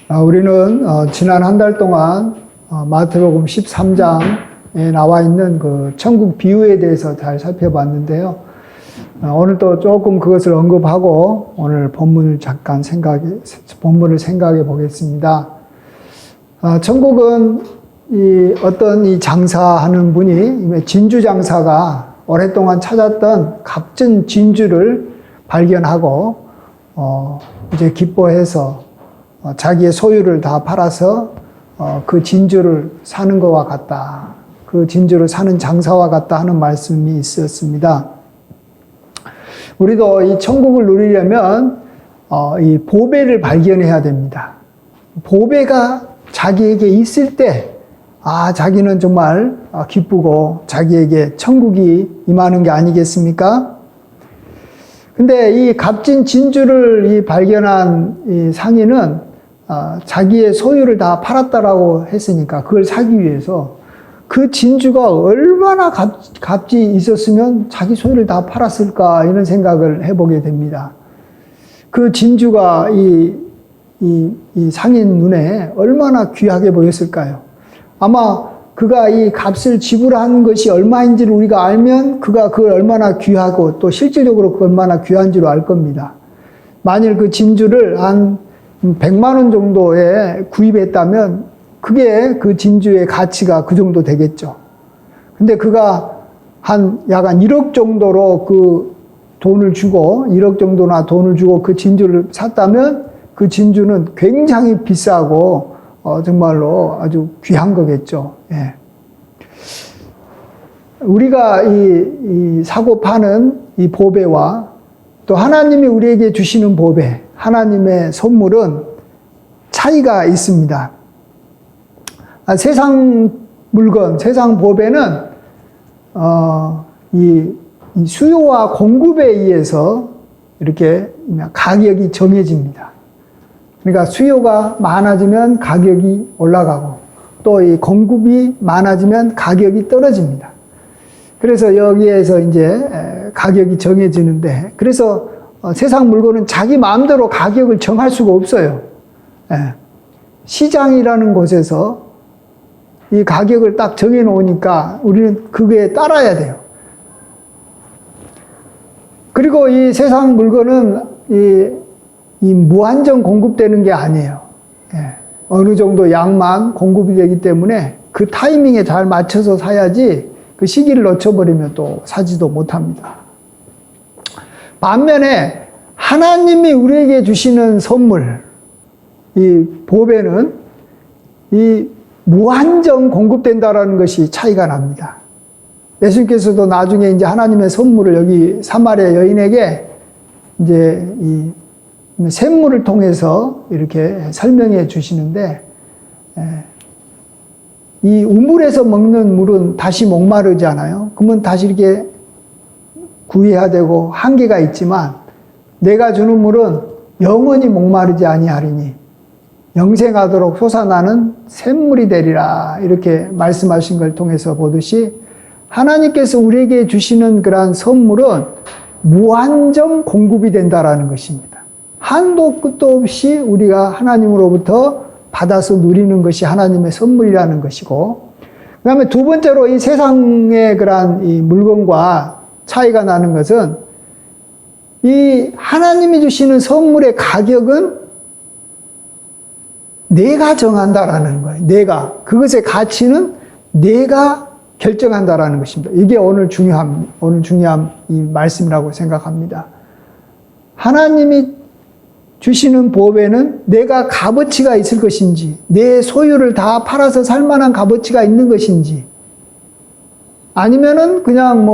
우리는 지난 한 달 동안 마태복음 13장에 나와 있는 그 천국 비유에 대해서 잘 살펴봤는데요. 오늘 또 조금 그것을 언급하고 오늘 본문을 생각해 보겠습니다. 천국은 어떤 이 장사하는 분이 진주 장사가 오랫동안 찾았던 값진 진주를 발견하고 이제 기뻐해서 자기의 소유를 다 팔아서 그 진주를 사는 것과 같다. 그 진주를 사는 장사와 같다 하는 말씀이 있었습니다. 우리도 이 천국을 누리려면 이 보배를 발견해야 됩니다. 보배가 자기에게 있을 때 자기는 정말 기쁘고 자기에게 천국이 임하는 게 아니겠습니까? 근데 이 값진 진주를 발견한 이 상인은 자기의 소유를 다 팔았다라고 했으니까 그걸 사기 위해서 그 진주가 얼마나 값이 있었으면 자기 소유를 다 팔았을까 이런 생각을 해보게 됩니다. 그 진주가 이 상인 눈에 얼마나 귀하게 보였을까요? 아마 그가 이 값을 지불한 것이 얼마인지를 우리가 알면 그가 그걸 얼마나 귀하고 또 실질적으로 그걸 얼마나 귀한지로 알 겁니다. 만일 그 진주를 한 100만 원 정도에 구입했다면 그게 그 진주의 가치가 그 정도 되겠죠. 근데 그가 약 1억 정도로 그 돈을 주고 1억 정도나 돈을 주고 그 진주를 샀다면 그 진주는 굉장히 비싸고 정말로 아주 귀한 거겠죠. 예. 우리가 이 사고 파는 이 보배와 또 하나님이 우리에게 주시는 보배, 하나님의 선물은 차이가 있습니다. 세상 물건, 세상 보배는 이 수요와 공급에 의해서 이렇게 가격이 정해집니다. 그러니까 수요가 많아지면 가격이 올라가고 또 이 공급이 많아지면 가격이 떨어집니다. 그래서 여기에서 이제 가격이 정해지는데 그래서 세상 물건은 자기 마음대로 가격을 정할 수가 없어요. 시장이라는 곳에서 이 가격을 딱 정해 놓으니까 우리는 그거에 따라야 돼요. 그리고 이 세상 물건은 이 무한정 공급되는 게 아니에요. 어느 정도 양만 공급이 되기 때문에 그 타이밍에 잘 맞춰서 사야지 그 시기를 놓쳐버리면 또 사지도 못합니다. 반면에 하나님이 우리에게 주시는 선물, 이 보배는 이 무한정 공급된다라는 것이 차이가 납니다. 예수님께서도 나중에 이제 하나님의 선물을 여기 사마리아 여인에게 이제 이 샘물을 통해서 이렇게 설명해 주시는데, 이 우물에서 먹는 물은 다시 목마르지 않아요. 그러면 다시 이렇게 구해야 되고 한계가 있지만 내가 주는 물은 영원히 목마르지 아니하리니 영생하도록 솟아나는 샘물이 되리라 이렇게 말씀하신 걸 통해서 보듯이 하나님께서 우리에게 주시는 그러한 선물은 무한정 공급이 된다라는 것입니다. 한도 끝도 없이 우리가 하나님으로부터 받아서 누리는 것이 하나님의 선물이라는 것이고, 그 다음에 두 번째로 이 세상의 그러한 이 물건과 차이가 나는 것은 이 하나님이 주시는 선물의 가격은 내가 정한다라는 거예요. 그것의 가치는 내가 결정한다라는 것입니다. 이게 오늘 중요한 이 말씀이라고 생각합니다. 하나님이 주시는 보배는 내가 값어치가 있을 것인지, 내 소유를 다 팔아서 살 만한 값어치가 있는 것인지, 아니면은 그냥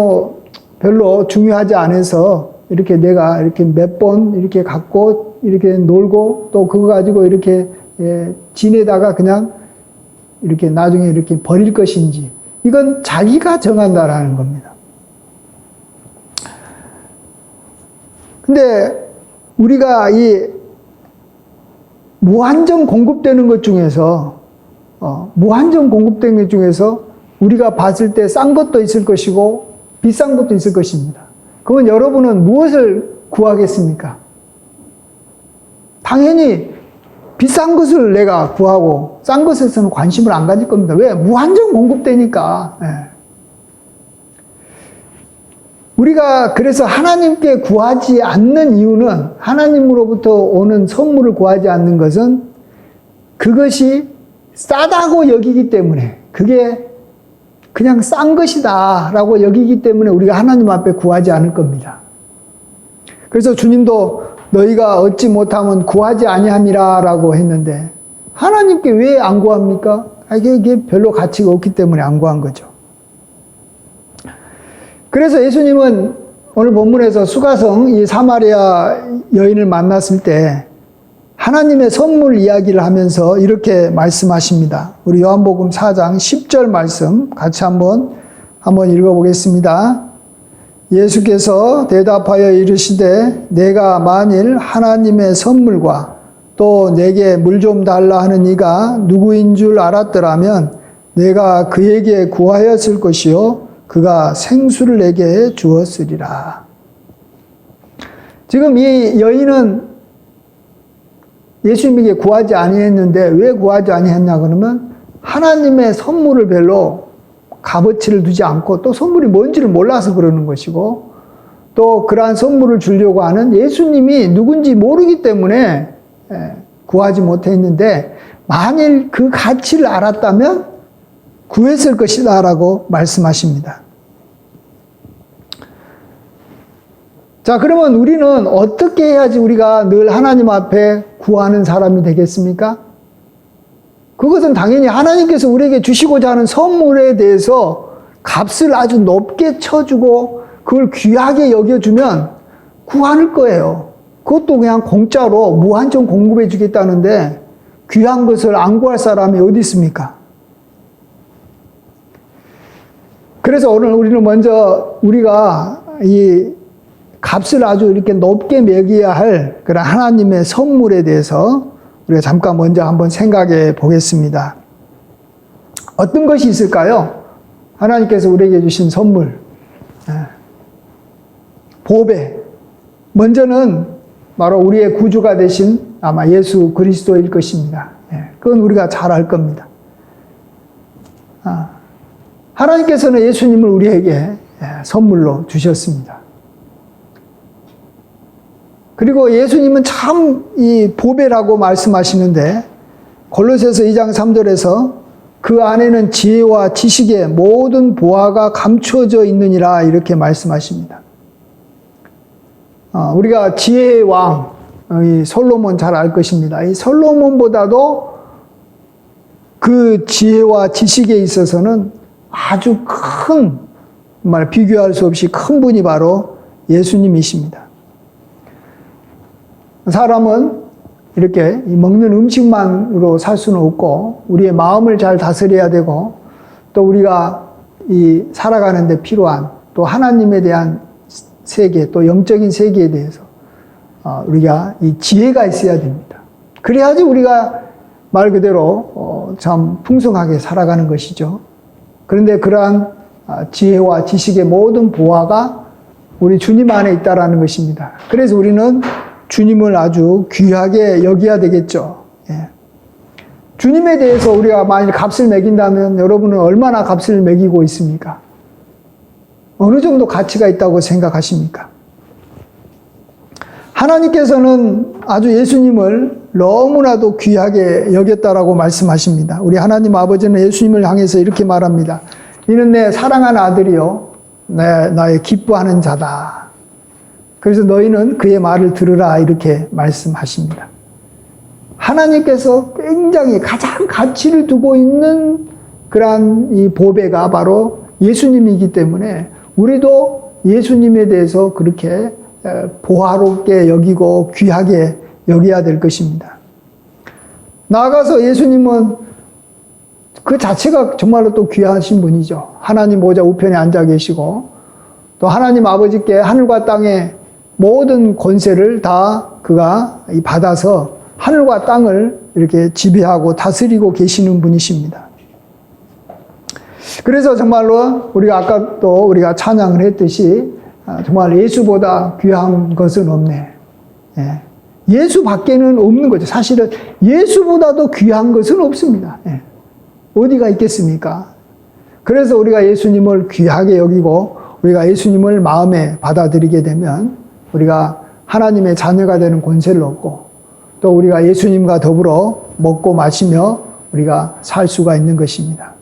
별로 중요하지 않아서 이렇게 내가 이렇게 몇 번 이렇게 갖고 이렇게 놀고 또 그거 가지고 이렇게 지내다가 그냥 이렇게 나중에 이렇게 버릴 것인지, 이건 자기가 정한다라는 겁니다. 근데 우리가 이 무한정 공급되는 것 중에서 우리가 봤을 때 싼 것도 있을 것이고 비싼 것도 있을 것입니다. 그건 여러분은 무엇을 구하겠습니까? 당연히 비싼 것을 내가 구하고 싼 것에서는 관심을 안 가질 겁니다. 왜? 무한정 공급되니까. 예. 우리가 그래서 하나님께 구하지 않는 이유는, 하나님으로부터 오는 선물을 구하지 않는 것은 그것이 싸다고 여기기 때문에, 그게 그냥 싼 것이다 라고 여기기 때문에 우리가 하나님 앞에 구하지 않을 겁니다. 그래서 주님도 너희가 얻지 못하면 구하지 아니함이라 라고 했는데, 하나님께 왜 안 구합니까? 이게 별로 가치가 없기 때문에 안 구한 거죠. 그래서 예수님은 오늘 본문에서 수가성 이 사마리아 여인을 만났을 때 하나님의 선물 이야기를 하면서 이렇게 말씀하십니다. 우리 요한복음 4장 10절 말씀 같이 한번 읽어보겠습니다. 예수께서 대답하여 이르시되 내가 만일 하나님의 선물과 또 내게 물 좀 달라 하는 이가 누구인 줄 알았더라면 내가 그에게 구하였을 것이요 그가 생수를 내게 주었으리라. 지금 이 여인은 예수님에게 구하지 아니했는데 왜 구하지 아니했냐 그러면 하나님의 선물을 별로 값어치를 두지 않고 또 선물이 뭔지를 몰라서 그러는 것이고 또 그러한 선물을 주려고 하는 예수님이 누군지 모르기 때문에 구하지 못했는데 만일 그 가치를 알았다면 구했을 것이다 라고 말씀하십니다. 자, 그러면 우리는 어떻게 해야지 우리가 늘 하나님 앞에 구하는 사람이 되겠습니까? 그것은 당연히 하나님께서 우리에게 주시고자 하는 선물에 대해서 값을 아주 높게 쳐주고 그걸 귀하게 여겨주면 구할 거예요. 그것도 그냥 공짜로 무한정 공급해 주겠다는데 귀한 것을 안 구할 사람이 어디 있습니까? 그래서 오늘 우리는 먼저 우리가 이 값을 아주 이렇게 높게 매겨야 할 그런 하나님의 선물에 대해서 우리가 잠깐 먼저 한번 생각해 보겠습니다. 어떤 것이 있을까요? 하나님께서 우리에게 주신 선물. 보배. 먼저는 바로 우리의 구주가 되신 아마 예수 그리스도일 것입니다. 그건 우리가 잘 알 겁니다. 하나님께서는 예수님을 우리에게 선물로 주셨습니다. 그리고 예수님은 참 이 보배라고 말씀하시는데 골로새서 2장 3절에서 그 안에는 지혜와 지식의 모든 보화가 감추어져 있느니라 이렇게 말씀하십니다. 우리가 지혜의 왕 이 솔로몬 잘 알 것입니다. 이 솔로몬보다도 그 지혜와 지식에 있어서는 아주 큰, 정말 비교할 수 없이 큰 분이 바로 예수님이십니다. 사람은 이렇게 먹는 음식만으로 살 수는 없고 우리의 마음을 잘 다스려야 되고 또 우리가 이 살아가는 데 필요한 또 하나님에 대한 세계 또 영적인 세계에 대해서 우리가 이 지혜가 있어야 됩니다. 그래야지 우리가 말 그대로 참 풍성하게 살아가는 것이죠. 그런데 그러한 지혜와 지식의 모든 보화가 우리 주님 안에 있다라는 것입니다. 그래서 우리는 주님을 아주 귀하게 여겨야 되겠죠. 주님에 대해서 우리가 만일 값을 매긴다면 여러분은 얼마나 값을 매기고 있습니까? 어느 정도 가치가 있다고 생각하십니까? 하나님께서는 아주 예수님을 너무나도 귀하게 여겼다라고 말씀하십니다. 우리 하나님 아버지는 예수님을 향해서 이렇게 말합니다. 이는 내 사랑하는 아들이요 나의 기뻐하는 자다. 그래서 너희는 그의 말을 들으라 이렇게 말씀하십니다. 하나님께서 굉장히 가장 가치를 두고 있는 그러한 이 보배가 바로 예수님이기 때문에 우리도 예수님에 대해서 그렇게 보화롭게 여기고 귀하게 여겨야 될 것입니다. 나아가서 예수님은 그 자체가 정말로 또 귀하신 분이죠. 하나님 보좌 우편에 앉아 계시고 또 하나님 아버지께 하늘과 땅의 모든 권세를 다 그가 받아서 하늘과 땅을 이렇게 지배하고 다스리고 계시는 분이십니다. 그래서 정말로 우리가 아까 또 우리가 찬양을 했듯이 정말 예수보다 귀한 것은 없네. 예수 밖에는 없는 거죠. 사실은 예수보다도 귀한 것은 없습니다. 예. 어디가 있겠습니까? 그래서 우리가 예수님을 귀하게 여기고 우리가 예수님을 마음에 받아들이게 되면 우리가 하나님의 자녀가 되는 권세를 얻고 또 우리가 예수님과 더불어 먹고 마시며 우리가 살 수가 있는 것입니다.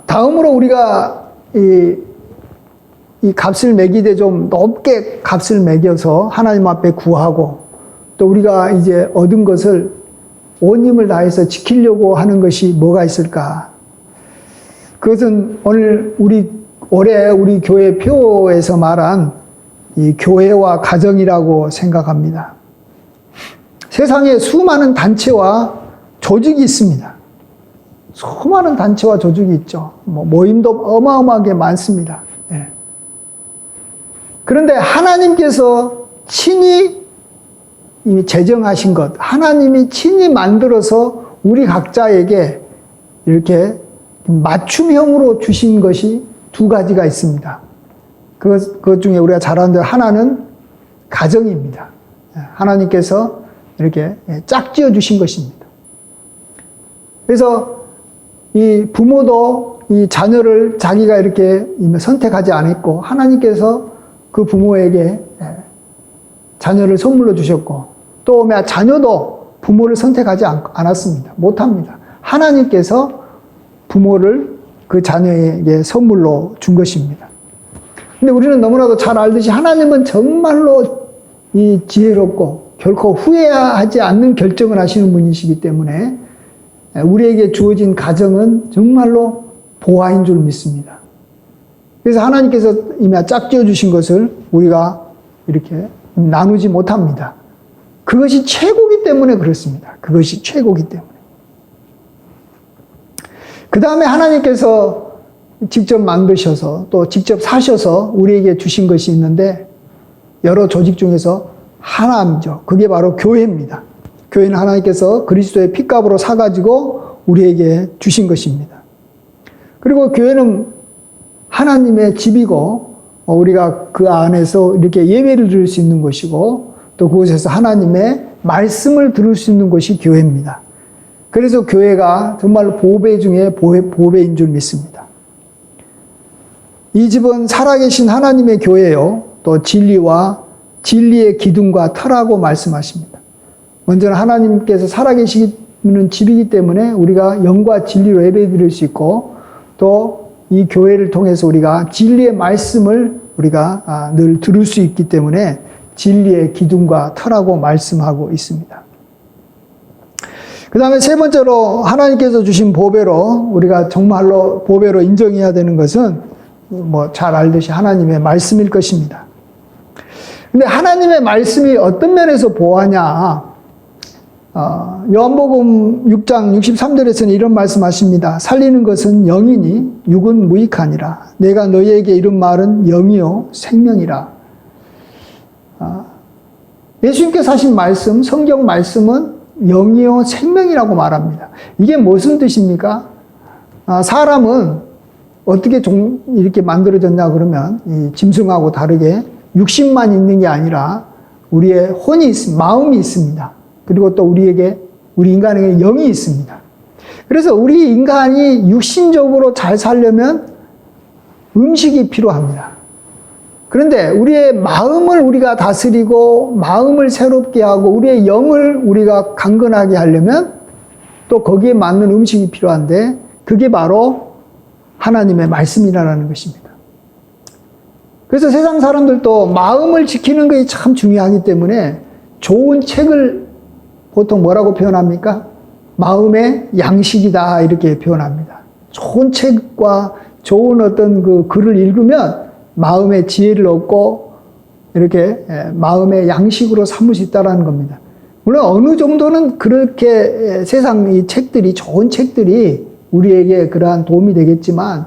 다음으로 우리가 이 값을 매기되 좀 높게 값을 매겨서 하나님 앞에 구하고 또 우리가 이제 얻은 것을 온 힘을 다해서 지키려고 하는 것이 뭐가 있을까? 그것은 오늘 올해 우리 교회 표에서 말한 이 교회와 가정이라고 생각합니다. 세상에 수많은 단체와 조직이 있습니다. 수많은 단체와 조직이 있죠. 모임도 어마어마하게 많습니다. 예. 그런데 하나님께서 친히 제정하신 것, 하나님이 친히 만들어서 우리 각자에게 이렇게 맞춤형으로 주신 것이 두 가지가 있습니다. 그것 중에 우리가 잘 아는 대로 하나는 가정입니다. 하나님께서 이렇게 짝지어 주신 것입니다. 그래서 이 부모도 이 자녀를 자기가 이렇게 선택하지 않았고 하나님께서 그 부모에게 자녀를 선물로 주셨고 또 자녀도 부모를 선택하지 않았습니다. 못합니다. 하나님께서 부모를 그 자녀에게 선물로 준 것입니다. 근데 우리는 너무나도 잘 알듯이 하나님은 정말로 이 지혜롭고 결코 후회하지 않는 결정을 하시는 분이시기 때문에 우리에게 주어진 가정은 정말로 보화인 줄 믿습니다. 그래서 하나님께서 이미 짝지어 주신 것을 우리가 이렇게 나누지 못합니다. 그것이 최고기 때문에 그렇습니다. 그것이 최고기 때문에. 그 다음에 하나님께서 직접 만드셔서 또 직접 사셔서 우리에게 주신 것이 있는데 여러 조직 중에서 하나이죠. 그게 바로 교회입니다. 교회는 하나님께서 그리스도의 핏값으로 사가지고 우리에게 주신 것입니다. 그리고 교회는 하나님의 집이고 우리가 그 안에서 이렇게 예배를 드릴 수 있는 것이고 또 그곳에서 하나님의 말씀을 들을 수 있는 것이 교회입니다. 그래서 교회가 정말 보배 중에 보배인 줄 믿습니다. 이 집은 살아계신 하나님의 교회요. 또 진리의 기둥과 터라고 말씀하십니다. 먼저는 하나님께서 살아계시는 집이기 때문에 우리가 영과 진리로 예배드릴 수 있고 또 이 교회를 통해서 우리가 진리의 말씀을 우리가 늘 들을 수 있기 때문에 진리의 기둥과 터라고 말씀하고 있습니다. 그 다음에 세 번째로 하나님께서 주신 보배로 우리가 정말로 보배로 인정해야 되는 것은 잘 알듯이 하나님의 말씀일 것입니다. 근데 하나님의 말씀이 어떤 면에서 보하냐? 요한복음 6장 63절에서는 이런 말씀하십니다. 살리는 것은 영이니 육은 무익하니라. 내가 너희에게 이른 말은 영이요 생명이라. 예수님께서 하신 말씀, 성경 말씀은 영이요 생명이라고 말합니다. 이게 무슨 뜻입니까? 사람은 어떻게 이렇게 만들어졌냐 그러면 이 짐승하고 다르게 육신만 있는 게 아니라 우리의 혼이 있습니다. 마음이 있습니다. 그리고 또 우리 인간에게 영이 있습니다. 그래서 우리 인간이 육신적으로 잘 살려면 음식이 필요합니다. 그런데 우리의 마음을 우리가 다스리고 마음을 새롭게 하고 우리의 영을 우리가 강건하게 하려면 또 거기에 맞는 음식이 필요한데 그게 바로 하나님의 말씀이라는 것입니다. 그래서 세상 사람들도 마음을 지키는 것이 참 중요하기 때문에 좋은 책을 보통 뭐라고 표현합니까? 마음의 양식이다 이렇게 표현합니다. 좋은 책과 좋은 어떤 그 글을 읽으면 마음의 지혜를 얻고 이렇게 마음의 양식으로 삼을 수 있다는 겁니다. 물론 어느 정도는 그렇게 세상 이 책들이 좋은 책들이 우리에게 그러한 도움이 되겠지만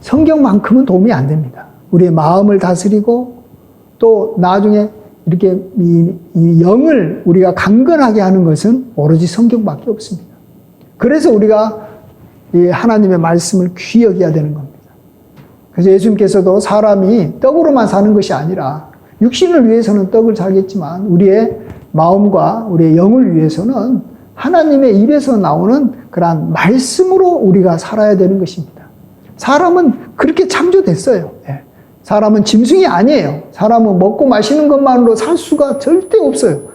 성경만큼은 도움이 안 됩니다. 우리의 마음을 다스리고 또 나중에 이렇게 이 영을 우리가 강건하게 하는 것은 오로지 성경밖에 없습니다. 그래서 우리가 이 하나님의 말씀을 귀히 여겨야 되는 겁니다. 그래서 예수님께서도 사람이 떡으로만 사는 것이 아니라 육신을 위해서는 떡을 사겠지만 우리의 마음과 우리의 영을 위해서는 하나님의 입에서 나오는 그러한 말씀으로 우리가 살아야 되는 것입니다. 사람은 그렇게 창조됐어요. 예. 사람은 짐승이 아니에요. 사람은 먹고 마시는 것만으로 살 수가 절대 없어요.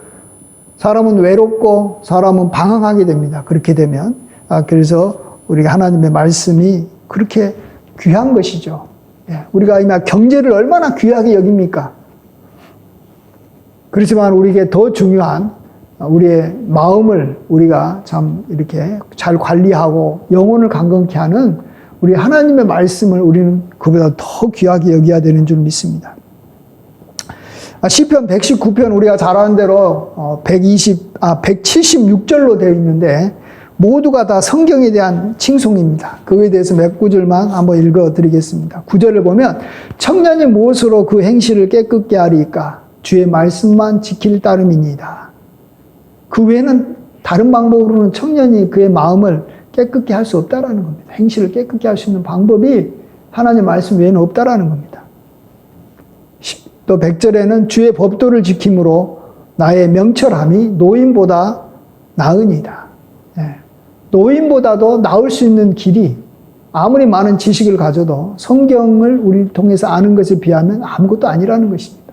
사람은 외롭고 사람은 방황하게 됩니다. 그렇게 되면. 그래서 우리가 하나님의 말씀이 그렇게 귀한 것이죠. 예. 우리가 이미 경제를 얼마나 귀하게 여깁니까? 그렇지만 우리에게 더 중요한 우리의 마음을 우리가 참 이렇게 잘 관리하고 영혼을 강건케 하는 우리 하나님의 말씀을 우리는 그보다 더 귀하게 여겨야 되는 줄 믿습니다. 시편 119편 우리가 잘 아는 대로 176절로 되어 있는데 모두가 다 성경에 대한 칭송입니다. 그거에 대해서 몇 구절만 한번 읽어드리겠습니다. 9절을 보면 청년이 무엇으로 그 행실을 깨끗게 하리까? 주의 말씀만 지킬 따름이니이다. 그 외에는 다른 방법으로는 청년이 그의 마음을 깨끗게 할 수 없다라는 겁니다. 행실을 깨끗게 할 수 있는 방법이 하나님의 말씀 외에는 없다라는 겁니다. 또 100절에는 주의 법도를 지킴으로 나의 명철함이 노인보다 나으니이다. 예. 노인보다도 나을 수 있는 길이 아무리 많은 지식을 가져도 성경을 우리 통해서 아는 것에 비하면 아무것도 아니라는 것입니다.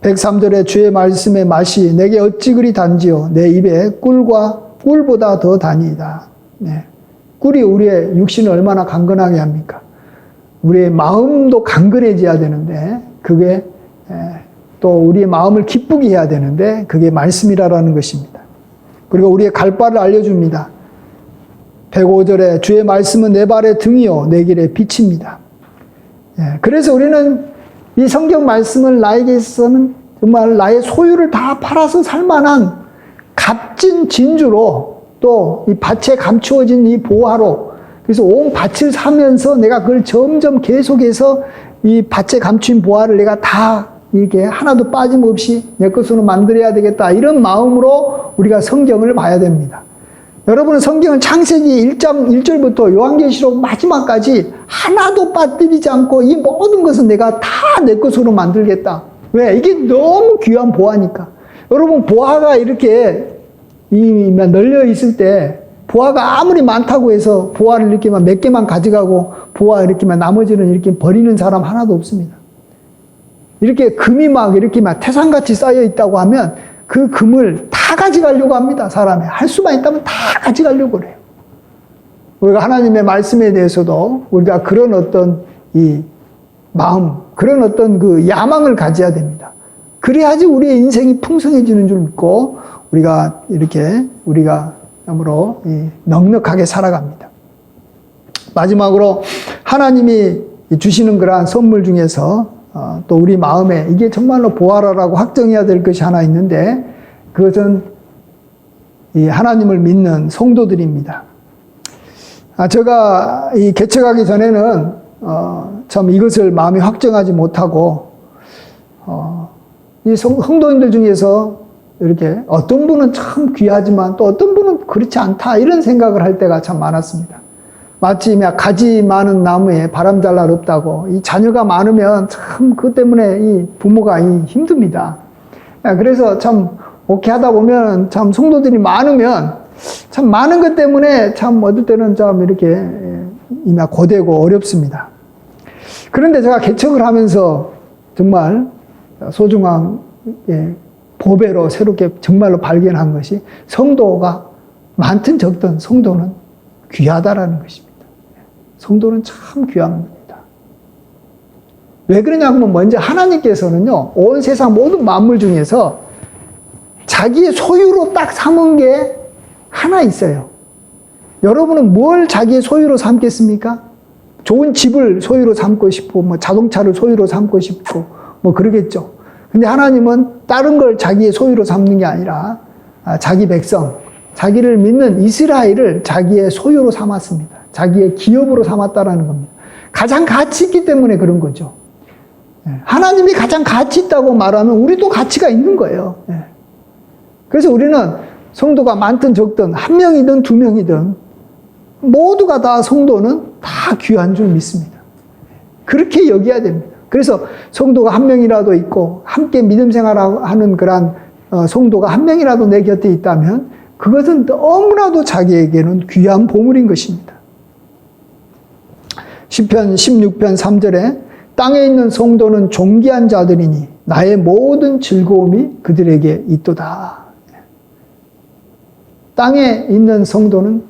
103절에 주의 말씀의 맛이 내게 어찌 그리 단지요 내 입에 꿀보다 더 다니이다. 네. 꿀이 우리의 육신을 얼마나 강건하게 합니까? 우리의 마음도 강건해져야 되는데 그게 또 우리의 마음을 기쁘게 해야 되는데 그게 말씀이라는 것입니다. 그리고 우리의 갈 바를 알려줍니다. 105절에 주의 말씀은 내 발의 등이요 내 길의 빛입니다. 그래서 우리는 이 성경 말씀을 나에게 있어서는 정말 나의 소유를 다 팔아서 살 만한 값진 진주로 또 이 밭에 감추어진 이 보화로 그래서 온 밭을 사면서 내가 그걸 점점 계속해서 이 밭에 감춘 보화를 내가 다 이게 하나도 빠짐없이 내 것으로 만들어야 되겠다 이런 마음으로 우리가 성경을 봐야 됩니다. 여러분은 성경은 창세기 1장 1절부터 요한계시록 마지막까지 하나도 빠뜨리지 않고 이 모든 것은 내가 다 내 것으로 만들겠다. 왜? 이게 너무 귀한 보화니까. 여러분 보화가 이렇게 널려 있을 때 보화가 아무리 많다고 해서 보화를 이렇게 몇 개만 가져가고 보화 이렇게만 나머지는 이렇게 버리는 사람 하나도 없습니다. 이렇게 금이 막 이렇게 막 태산같이 쌓여 있다고 하면 그 금을 다 가져가려고 합니다. 사람이. 할 수만 있다면 다 가져가려고 그래요. 우리가 하나님의 말씀에 대해서도 우리가 그런 어떤 이 마음, 그런 어떤 그 야망을 가져야 됩니다. 그래야지 우리의 인생이 풍성해지는 줄 믿고 우리가 이렇게 우리가 참으로 넉넉하게 살아갑니다. 마지막으로 하나님이 주시는 그러한 선물 중에서 또 우리 마음에 이게 정말로 보아라라고 확정해야 될 것이 하나 있는데 그것은 이 하나님을 믿는 성도들입니다. 제가 이 개척하기 전에는 참 이것을 마음이 확정하지 못하고 이 성도님들 중에서 이렇게 어떤 분은 참 귀하지만 또 어떤 분은 그렇지 않다 이런 생각을 할 때가 참 많았습니다. 마치 가지 많은 나무에 바람 잘 날 없다고 이 자녀가 많으면 참 그것 때문에 이 부모가 힘듭니다. 그래서 참 오케이 하다 보면 참 성도들이 많으면 참 많은 것 때문에 참 어떨 때는 좀 이렇게 고되고 어렵습니다. 그런데 제가 개척을 하면서 정말 소중한 보배로 새롭게 정말로 발견한 것이 성도가 많든 적든 성도는 귀하다라는 것입니다. 성도는 참 귀한 겁니다. 왜 그러냐면 먼저 하나님께서는요, 온 세상 모든 만물 중에서 자기의 소유로 딱 삼은 게 하나 있어요. 여러분은 뭘 자기의 소유로 삼겠습니까? 좋은 집을 소유로 삼고 싶고, 자동차를 소유로 삼고 싶고, 그러겠죠. 근데 하나님은 다른 걸 자기의 소유로 삼는 게 아니라 자기 백성, 자기를 믿는 이스라엘을 자기의 소유로 삼았습니다. 자기의 기업으로 삼았다라는 겁니다. 가장 가치 있기 때문에 그런 거죠. 하나님이 가장 가치 있다고 말하면 우리도 가치가 있는 거예요. 그래서 우리는 성도가 많든 적든 한 명이든 두 명이든 모두가 다 성도는 다 귀한 줄 믿습니다. 그렇게 여겨야 됩니다. 그래서 성도가 한 명이라도 있고 함께 믿음 생활하는 그런 성도가 한 명이라도 내 곁에 있다면 그것은 너무나도 자기에게는 귀한 보물인 것입니다. 시편 16편 3절에 땅에 있는 성도는 존귀한 자들이니 나의 모든 즐거움이 그들에게 있도다. 땅에 있는 성도는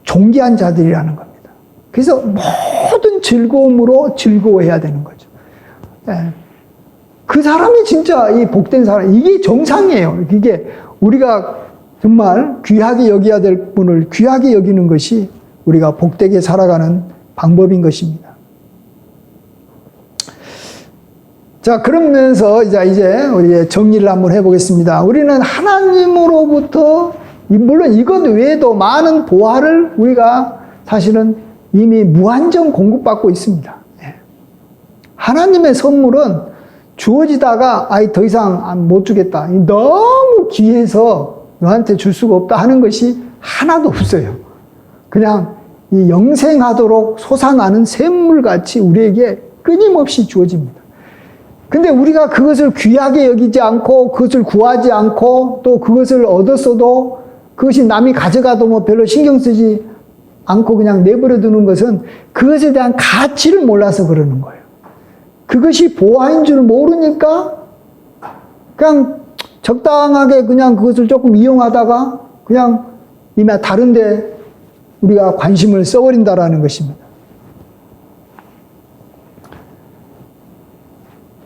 존귀한 자들이라는 겁니다. 그래서 모든 즐거움으로 즐거워해야 되는 거죠. 그 사람이 진짜 이 복된 사람, 이게 정상이에요. 이게 우리가 정말 귀하게 여겨야 될 분을 귀하게 여기는 것이 우리가 복되게 살아가는 방법인 것입니다. 자, 그러면서 이제 우리 정리를 한번 해보겠습니다. 우리는 하나님으로부터 물론 이것 외에도 많은 보화를 우리가 사실은 이미 무한정 공급받고 있습니다. 하나님의 선물은 주어지다가 더 이상 못 주겠다. 너무 귀해서 너한테 줄 수가 없다 하는 것이 하나도 없어요. 그냥 이 영생하도록 솟아나는 샘물같이 우리에게 끊임없이 주어집니다. 근데 우리가 그것을 귀하게 여기지 않고 그것을 구하지 않고 또 그것을 얻었어도 그것이 남이 가져가도 뭐 별로 신경 쓰지 않고 그냥 내버려 두는 것은 그것에 대한 가치를 몰라서 그러는 거예요. 그것이 보화인 줄 모르니까 그냥 적당하게 그냥 그것을 조금 이용하다가 그냥 이미 다른데 우리가 관심을 써버린다라는 것입니다.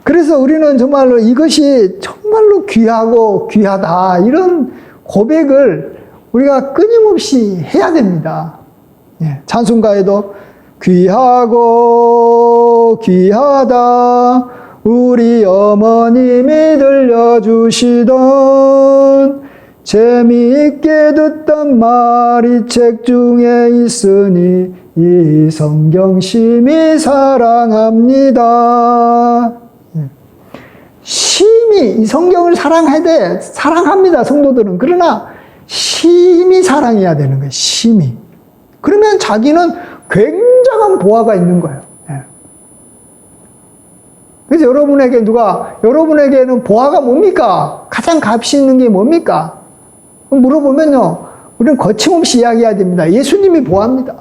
그래서 우리는 정말로 이것이 정말로 귀하고 귀하다 이런 고백을 우리가 끊임없이 해야 됩니다. 찬송가에도 귀하고 귀하다 우리 어머님이 들려주시던 재미있게 듣던 말이 책 중에 있으니 이 성경 심히 사랑합니다. 심히 이 성경을 사랑해야 돼. 사랑합니다, 성도들은. 그러나 심히 사랑해야 되는 거예요. 심히. 그러면 자기는 굉장한 보화가 있는 거예요. 그래서 여러분에게는 보화가 뭡니까? 가장 값이 있는 게 뭡니까? 물어보면요, 우리는 거침없이 이야기해야 됩니다. 예수님이 보화입니다.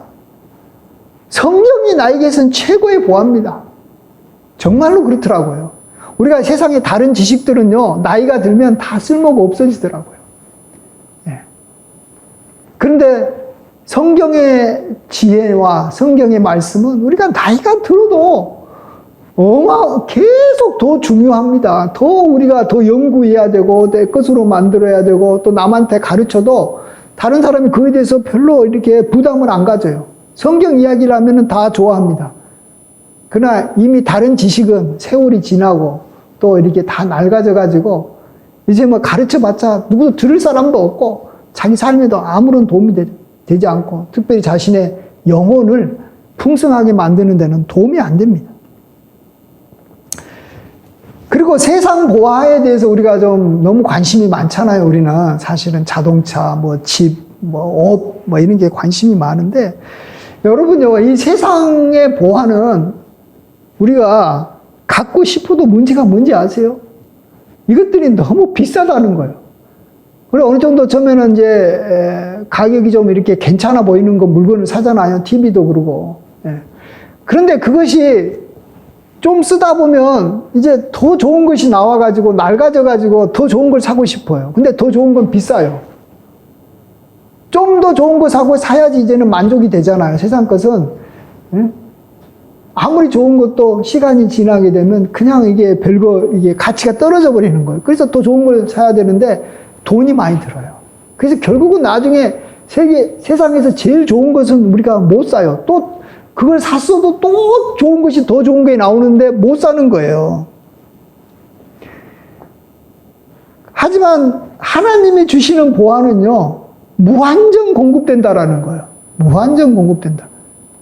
성경이 나에게선 최고의 보화입니다. 정말로 그렇더라고요. 우리가 세상의 다른 지식들은요, 나이가 들면 다 쓸모가 없어지더라고요. 그런데 성경의 지혜와 성경의 말씀은 우리가 나이가 들어도 계속 더 중요합니다. 더 우리가 더 연구해야 되고, 내 것으로 만들어야 되고, 또 남한테 가르쳐도 다른 사람이 그에 대해서 별로 이렇게 부담을 안 가져요. 성경 이야기를 하면은 다 좋아합니다. 그러나 이미 다른 지식은 세월이 지나고 또 이렇게 다 낡아져가지고 이제 뭐 가르쳐봤자 누구도 들을 사람도 없고 자기 삶에도 아무런 도움이 되지 않고 특별히 자신의 영혼을 풍성하게 만드는 데는 도움이 안 됩니다. 그리고 세상 보화에 대해서 우리가 좀 너무 관심이 많잖아요. 우리는 사실은 자동차, 뭐 집, 뭐 옷, 뭐 이런 게 관심이 많은데 여러분요, 이 세상의 보화는 우리가 갖고 싶어도 문제가 뭔지 아세요? 이것들이 너무 비싸다는 거예요. 그리고 어느 정도 처음에는 이제 가격이 좀 이렇게 괜찮아 보이는 거 물건을 사잖아요. TV도 그러고. 그런데 그것이 좀 쓰다 보면 이제 더 좋은 것이 나와가지고 낡아져가지고 더 좋은 걸 사고 싶어요. 근데 더 좋은 건 비싸요. 좀 더 좋은 거 사야지 이제는 만족이 되잖아요. 세상 것은. 아무리 좋은 것도 시간이 지나게 되면 그냥 이게 이게 가치가 떨어져 버리는 거예요. 그래서 더 좋은 걸 사야 되는데 돈이 많이 들어요. 그래서 결국은 나중에 세상에서 제일 좋은 것은 우리가 못 사요. 또 그걸 샀어도 또 좋은 것이 더 좋은 게 나오는데 못 사는 거예요. 하지만 하나님이 주시는 보화는요, 무한정 공급된다라는 거예요. 무한정 공급된다.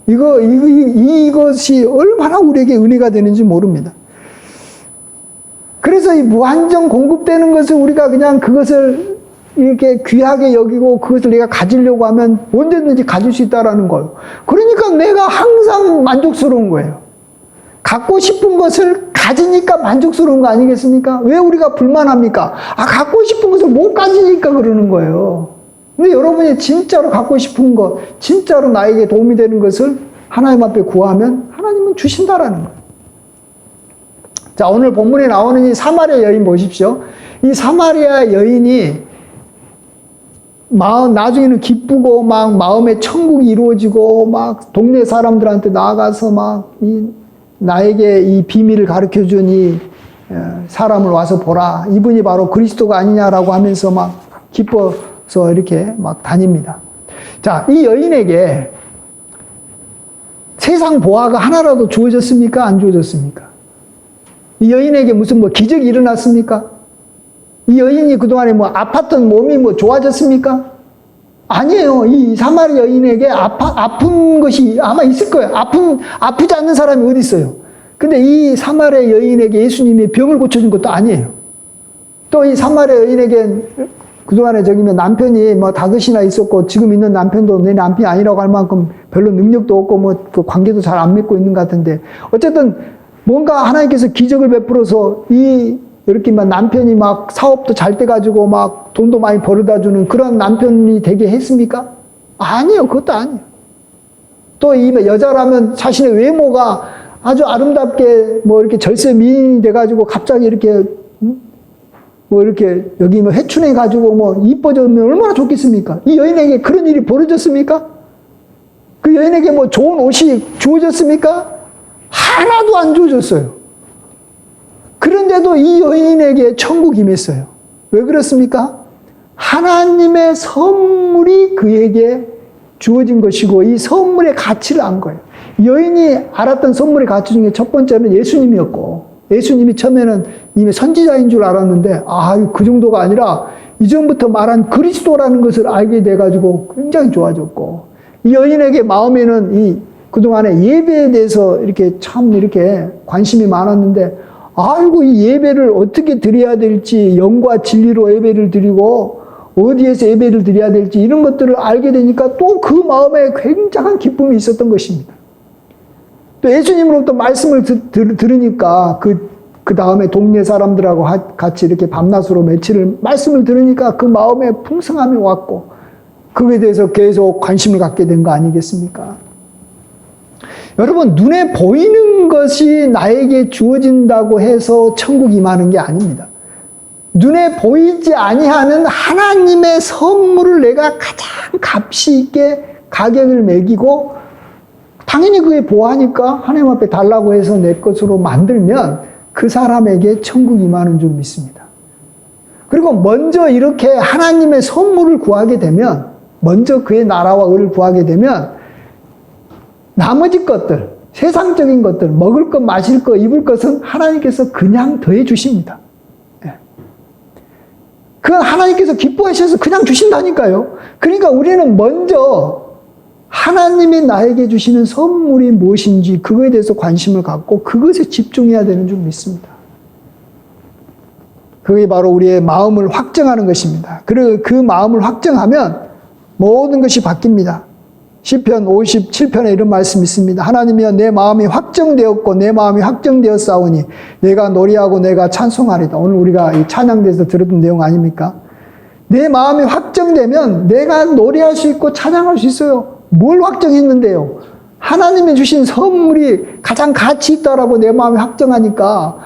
이것이 얼마나 우리에게 은혜가 되는지 모릅니다. 그래서 이 무한정 공급되는 것을 우리가 그냥 그것을 이렇게 귀하게 여기고 그것을 내가 가지려고 하면 언제든지 가질 수 있다라는 거예요. 그러니까 내가 항상 만족스러운 거예요. 갖고 싶은 것을 가지니까 만족스러운 거 아니겠습니까? 왜 우리가 불만합니까? 갖고 싶은 것을 못 가지니까 그러는 거예요. 근데 여러분이 진짜로 갖고 싶은 것, 진짜로 나에게 도움이 되는 것을 하나님 앞에 구하면 하나님은 주신다라는 거예요. 자, 오늘 본문에 나오는 이 사마리아 여인 보십시오. 이 사마리아 여인이 나중에는 기쁘고 막 마음의 천국이 이루어지고 막 동네 사람들한테 나아가서 막 나에게 이 비밀을 가르쳐 준 이 사람을 와서 보라. 이분이 바로 그리스도가 아니냐라고 하면서 막 기뻐서 이렇게 막 다닙니다. 자, 이 여인에게 세상 보화가 하나라도 주어졌습니까? 안 주어졌습니까? 이 여인에게 무슨 뭐 기적이 일어났습니까? 이 여인이 그동안에 뭐 아팠던 몸이 뭐 좋아졌습니까? 아니에요. 이 사마리아 여인에게 아픈 것이 아마 있을 거예요. 아프지 않는 사람이 어디 있어요? 근데 이 사마리아 여인에게 예수님이 병을 고쳐준 것도 아니에요. 또 이 사마리아 여인에게 그동안에 남편이 뭐 다섯이나 있었고 지금 있는 남편도 내 남편이 아니라고 할 만큼 별로 능력도 없고 뭐 그 관계도 잘 안 맺고 있는 것 같은데 어쨌든 뭔가 하나님께서 기적을 베풀어서 이렇게 막 남편이 막 사업도 잘 돼가지고 막 돈도 많이 벌어다 주는 그런 남편이 되게 했습니까? 아니에요. 그것도 아니에요. 또 이 여자라면 자신의 외모가 아주 아름답게 뭐 이렇게 절세 미인이 돼가지고 갑자기 이렇게 뭐 이렇게 여기 뭐 회춘해 가지고 뭐 이뻐지면 얼마나 좋겠습니까? 이 여인에게 그런 일이 벌어졌습니까? 그 여인에게 뭐 좋은 옷이 주어졌습니까? 하나도 안 주어졌어요. 그런데도 이 여인에게 천국이 임했어요. 왜 그렇습니까? 하나님의 선물이 그에게 주어진 것이고 이 선물의 가치를 안 거예요. 여인이 알았던 선물의 가치 중에 첫 번째는 예수님이었고 예수님이 처음에는 이미 선지자인 줄 알았는데 그 정도가 아니라 이전부터 말한 그리스도라는 것을 알게 돼가지고 굉장히 좋아졌고 이 여인에게 마음에는 그동안에 예배에 대해서 이렇게 참 이렇게 관심이 많았는데 이 예배를 어떻게 드려야 될지 영과 진리로 예배를 드리고 어디에서 예배를 드려야 될지 이런 것들을 알게 되니까 또 그 마음에 굉장한 기쁨이 있었던 것입니다. 또 예수님으로부터 말씀을 들으니까 그 다음에 동네 사람들하고 같이 이렇게 밤낮으로 며칠을 말씀을 들으니까 그 마음에 풍성함이 왔고 그거에 대해서 계속 관심을 갖게 된 거 아니겠습니까? 여러분, 눈에 보이는 것이 나에게 주어진다고 해서 천국이 임하는 게 아닙니다. 눈에 보이지 아니하는 하나님의 선물을 내가 가장 값이 있게 가격을 매기고 당연히 그게 보하니까 하나님 앞에 달라고 해서 내 것으로 만들면 그 사람에게 천국이 임하는 줄 믿습니다. 그리고 먼저 이렇게 하나님의 선물을 구하게 되면 먼저 그의 나라와 의를 구하게 되면 나머지 것들, 세상적인 것들, 먹을 것, 마실 것, 입을 것은 하나님께서 그냥 더해 주십니다. 그건 하나님께서 기뻐하셔서 그냥 주신다니까요. 그러니까 우리는 먼저 하나님이 나에게 주시는 선물이 무엇인지 그거에 대해서 관심을 갖고 그것에 집중해야 되는 줄 믿습니다. 그게 바로 우리의 마음을 확정하는 것입니다. 그리고 그 마음을 확정하면 모든 것이 바뀝니다. 시편 57편에 이런 말씀이 있습니다. 하나님이여 내 마음이 확정되었고 내 마음이 확정되었사오니 내가 노래하고 내가 찬송하리다. 오늘 우리가 이 찬양대에서 들었던 내용 아닙니까? 내 마음이 확정되면 내가 노래할 수 있고 찬양할 수 있어요. 뭘 확정했는데요? 하나님이 주신 선물이 가장 가치 있다라고 내 마음이 확정하니까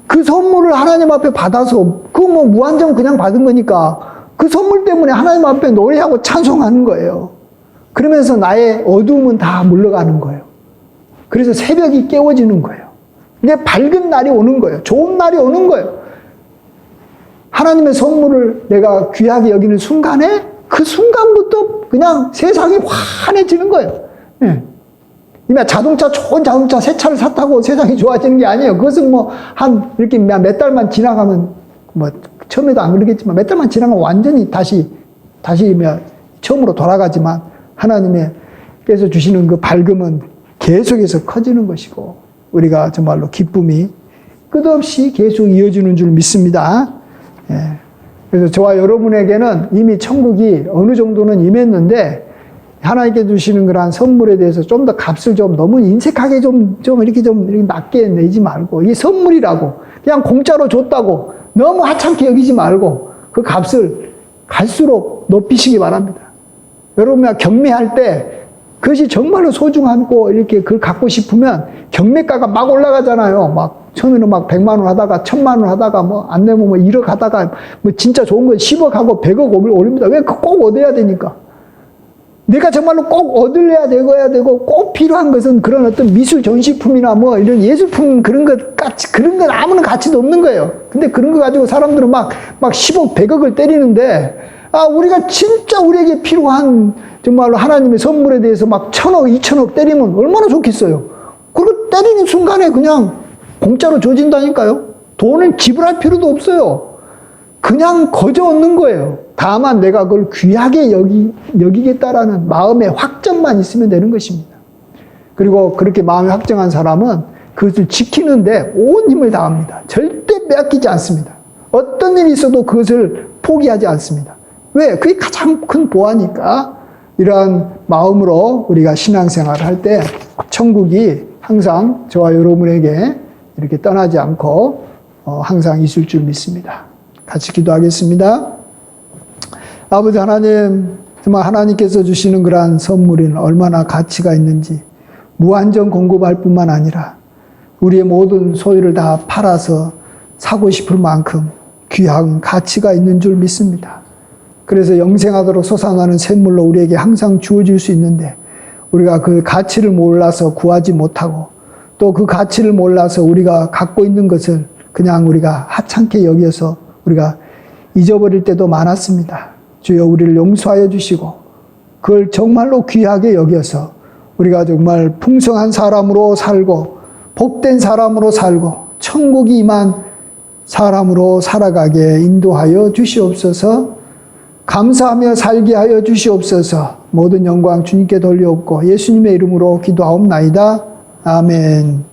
그 선물을 하나님 앞에 받아서 그거 뭐 무한정 그냥 받은 거니까 그 선물 때문에 하나님 앞에 노래하고 찬송하는 거예요. 그러면서 나의 어두움은 다 물러가는 거예요. 그래서 새벽이 깨워지는 거예요. 이제 밝은 날이 오는 거예요. 좋은 날이 오는 거예요. 하나님의 선물을 내가 귀하게 여기는 순간에 그 순간부터 그냥 세상이 환해지는 거예요. 네. 자동차, 좋은 자동차 새 차를 샀다고 세상이 좋아지는 게 아니에요. 그것은 뭐 이렇게 몇 달만 지나가면 뭐 처음에도 안 그러겠지만 몇 달만 지나가면 완전히 다시 처음으로 돌아가지만 하나님께서 주시는 그 밝음은 계속해서 커지는 것이고 우리가 정말로 기쁨이 끝없이 계속 이어지는 줄 믿습니다. 예. 그래서 저와 여러분에게는 이미 천국이 어느 정도는 임했는데 하나님께 주시는 그러한 선물에 대해서 좀 더 값을 좀 너무 인색하게 좀 이렇게 낮게 내지 말고, 이게 선물이라고 그냥 공짜로 줬다고 너무 하찮게 여기지 말고 그 값을 갈수록 높이시기 바랍니다. 여러분이 경매할 때 그것이 정말로 소중하고 이렇게 그걸 갖고 싶으면 경매가가 막 올라가잖아요. 막 처음에는 막 100만 원 하다가 1000만 원 하다가 뭐 안 되면 뭐 1억 하다가 뭐 진짜 좋은 건 10억 하고 100억 올립니다. 왜 꼭 얻어야 되니까? 내가 정말로 꼭 얻으려야 되고 꼭 필요한 것은 그런 어떤 미술 전시품이나 뭐 이런 예술품 그런 것 같이, 그런 건 아무런 가치도 없는 거예요. 근데 그런 거 가지고 사람들은 막 10억, 100억을 때리는데, 우리가 진짜 우리에게 필요한 정말로 하나님의 선물에 대해서 막 1000억, 2000억 때리면 얼마나 좋겠어요. 그리고 때리는 순간에 그냥 공짜로 줘진다니까요. 돈을 지불할 필요도 없어요. 그냥 거저 얻는 거예요. 다만 내가 그걸 귀하게 여기겠다라는 마음의 확정만 있으면 되는 것입니다. 그리고 그렇게 마음이 확정한 사람은 그것을 지키는데 온 힘을 다합니다. 절대 빼앗기지 않습니다. 어떤 일이 있어도 그것을 포기하지 않습니다. 왜? 그게 가장 큰 보화니까. 이러한 마음으로 우리가 신앙생활을 할 때 천국이 항상 저와 여러분에게 이렇게 떠나지 않고 항상 있을 줄 믿습니다. 같이 기도하겠습니다. 아버지 하나님, 정말 하나님께서 주시는 그러한 선물이 얼마나 가치가 있는지 무한정 공급할 뿐만 아니라 우리의 모든 소유를 다 팔아서 사고 싶을 만큼 귀한 가치가 있는 줄 믿습니다. 그래서 영생하도록 솟아나는 샘물로 우리에게 항상 주어질 수 있는데 우리가 그 가치를 몰라서 구하지 못하고 또 그 가치를 몰라서 우리가 갖고 있는 것을 그냥 우리가 하찮게 여겨서 우리가 잊어버릴 때도 많았습니다. 주여 우리를 용서하여 주시고 그걸 정말로 귀하게 여겨서 우리가 정말 풍성한 사람으로 살고 복된 사람으로 살고 천국이 임한 사람으로 살아가게 인도하여 주시옵소서. 감사하며 살게 하여 주시옵소서. 모든 영광 주님께 돌려옵고 예수님의 이름으로 기도하옵나이다. 아멘.